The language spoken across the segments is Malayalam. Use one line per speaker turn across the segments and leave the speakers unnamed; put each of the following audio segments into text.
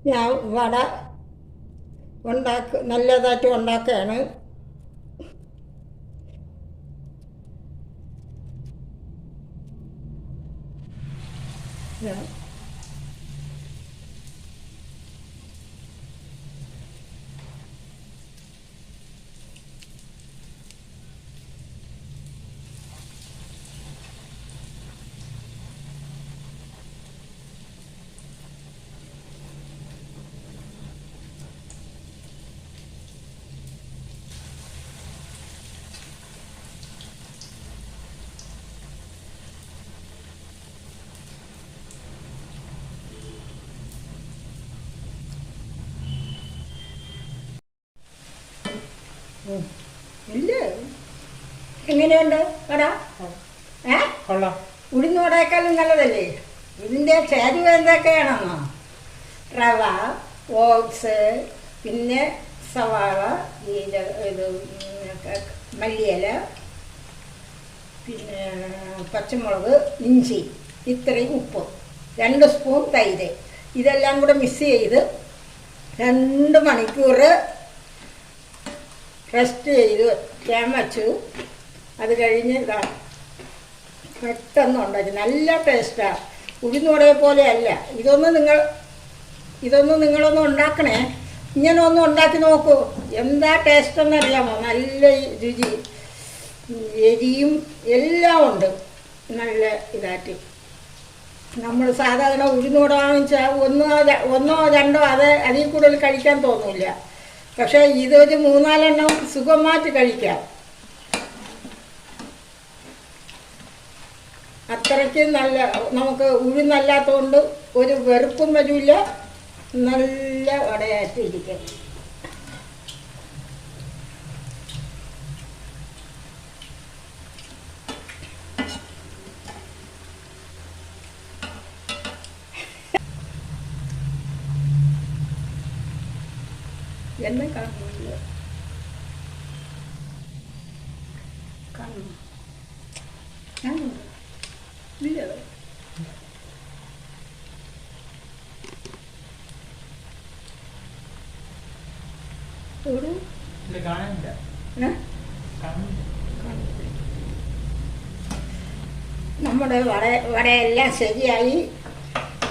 ഞാൻ വട നല്ലതായിട്ട് ഉണ്ടാക്കുകയാണ്. ഇല്ല, എങ്ങനെയുണ്ട് വട? ഉഴുന്ന് വടയേക്കാളും നല്ലതല്ലേ? ഇതിൻ്റെ ചേരുവ എന്തൊക്കെയാണെന്നോ? റവ, ഓട്സ്, പിന്നെ സവാള, ഇത് മല്ലിയില, പിന്നെ പച്ചമുളക്, ഇഞ്ചി, ഇത്രയും ഉപ്പ്, 2 സ്പൂൺ തൈര്, ഇതെല്ലാം കൂടെ മിക്സ് ചെയ്ത് 2 മണിക്കൂർ റെസ്റ്റ് ചെയ്ത് ഞാൻ വച്ചു. അത് കഴിഞ്ഞ് ഇതാ പെട്ടെന്ന് ഉണ്ടാക്കി. നല്ല ടേസ്റ്റാണ്. ഉഴുന്നുവടയെ പോലെയല്ല. ഇതൊന്നും നിങ്ങളൊന്ന് ഉണ്ടാക്കണേ. ഇങ്ങനെ ഒന്ന് ഉണ്ടാക്കി നോക്കൂ. എന്താ ടേസ്റ്റ് എന്നറിയാമോ? നല്ല രുചി, എരിയും എല്ലാം ഉണ്ട്. നല്ല ഇതായിട്ട് നമ്മൾ സാധാരണ ഉഴുന്നുവട വാങ്ങിച്ചാൽ ഒന്നോ രണ്ടോ അതിൽ കൂടുതൽ കഴിക്കാൻ തോന്നില്ല. പക്ഷേ ഇതൊരു 3-4 സുഖമായിട്ട് കഴിക്കാം. അത്രയ്ക്ക് നല്ല, നമുക്ക് ഉഴുന്നല്ലാത്തതുകൊണ്ട് ഒരു വെറുപ്പും വരില്ല. നല്ല വടയായിട്ട് ഇരിക്കും. എന്നെ കാണുന്നില്ല, കാണുന്നു ഇല്ല. നമ്മുടെ വടയെല്ലാം ശരിയായി.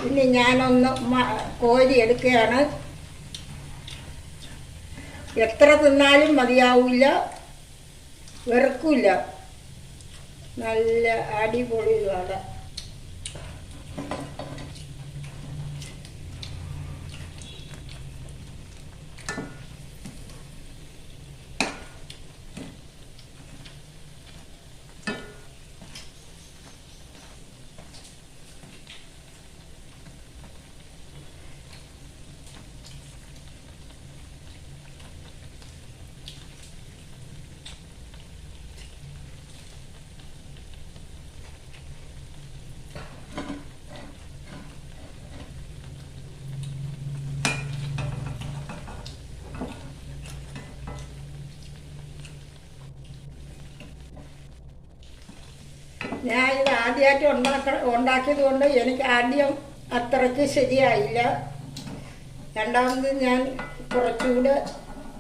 ഇനി ഞാനൊന്ന് കോരി എടുക്കുകയാണ്. എത്ര തിന്നാലും മതിയാവില്ല, വെറുക്കില്ല. നല്ല അടിപൊളി വട. ഞാൻ ഇത് ആദ്യമായിട്ട് ഉണ്ടാക്കിയത് കൊണ്ട് എനിക്ക് ആദ്യം അത്രയ്ക്ക് ശരിയായില്ല. രണ്ടാമത് ഞാൻ കുറച്ചുകൂടെ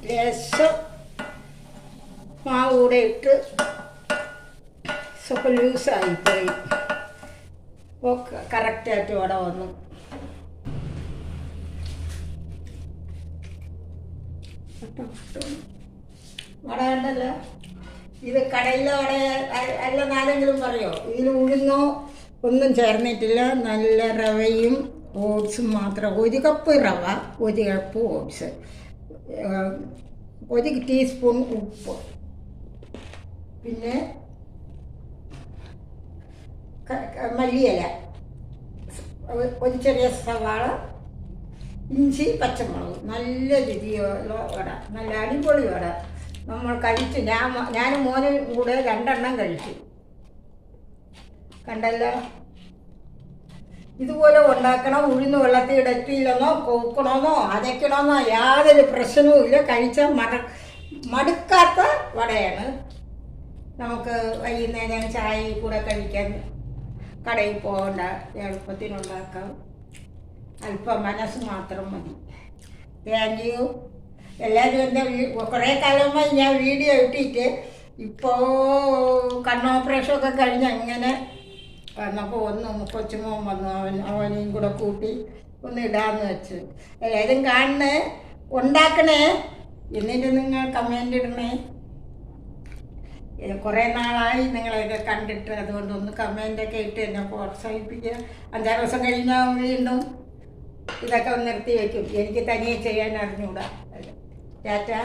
ലേശം മാവ് കൂടെ ഇട്ട് സ്വപ്പം ലൂസായിപ്പോയി. അപ്പോൾ കറക്റ്റായിട്ട് വട വന്നു. വട കണ്ടല്ലോ. ഇത് കടയിലെ വട അല്ലെന്നാരെങ്കിലും പറയോ? ഇതിൽ ഉഴുന്നോ ഒന്നും ചേർന്നിട്ടില്ല. നല്ല റവയും ഓട്സും മാത്രം. 1 കപ്പ് റവ, 1 കപ്പ് ഓട്സ്, 1 ടീസ്പൂൺ ഉപ്പ്, പിന്നെ മല്ലിയില, ഒരു ചെറിയ സവാള, ഇഞ്ചി, പച്ചമുളക്. നല്ല രുചിയുള്ള വട, നല്ല അടിപൊളി വട. നമ്മൾ കഴിച്ചു. ഞാനും മോനും കൂടെ 2 കഴിച്ചു. കണ്ടല്ലോ. ഇതുപോലെ ഉണ്ടാക്കണം. ഉഴുന്ന് വെള്ളത്തിൽ ഇടത്തില്ലെന്നോ കൊക്കണമെന്നോ അരയ്ക്കണമെന്നോ യാതൊരു പ്രശ്നവും ഇല്ല. കഴിച്ചാൽ മടുക്കാത്ത വടയാണ്. നമുക്ക് വൈകുന്നേരം ചായയിൽ കൂടെ കഴിക്കാൻ, കടയിൽ പോകണ്ട, എളുപ്പത്തിനുണ്ടാക്കാം. അല്പം മനസ്സ് മാത്രം മതി. Thank you. എല്ലാവരും എൻ്റെ കുറേ കാലമായി ഞാൻ വീഡിയോ ഇട്ടിട്ട് ഇപ്പോൾ കണ്ണോപ്പറേഷനൊക്കെ കഴിഞ്ഞ് അങ്ങനെ വന്നപ്പോൾ കൊച്ചുമോൻ വന്നു, അവനെയും കൂടെ കൂട്ടി ഒന്ന് ഇടാമെന്ന് വെച്ചു. എല്ലാവരും കാണണേ, ഉണ്ടാക്കണേ, എന്നിട്ട് നിങ്ങൾ കമൻ്റ് ഇടണേ. കുറേ നാളായി നിങ്ങളെയൊക്കെ കണ്ടിട്ട്, അതുകൊണ്ടൊന്ന് കമൻ്റൊക്കെ ഇട്ട് എന്നെ പ്രോത്സാഹിപ്പിക്കുക. 5-6 ദിവസം കഴിഞ്ഞാൽ വീണ്ടും ഇതൊക്കെ നിർത്തി വയ്ക്കും. എനിക്ക് തനിയെ ചെയ്യാൻ അറിഞ്ഞൂടാ. ടാറ്റാ.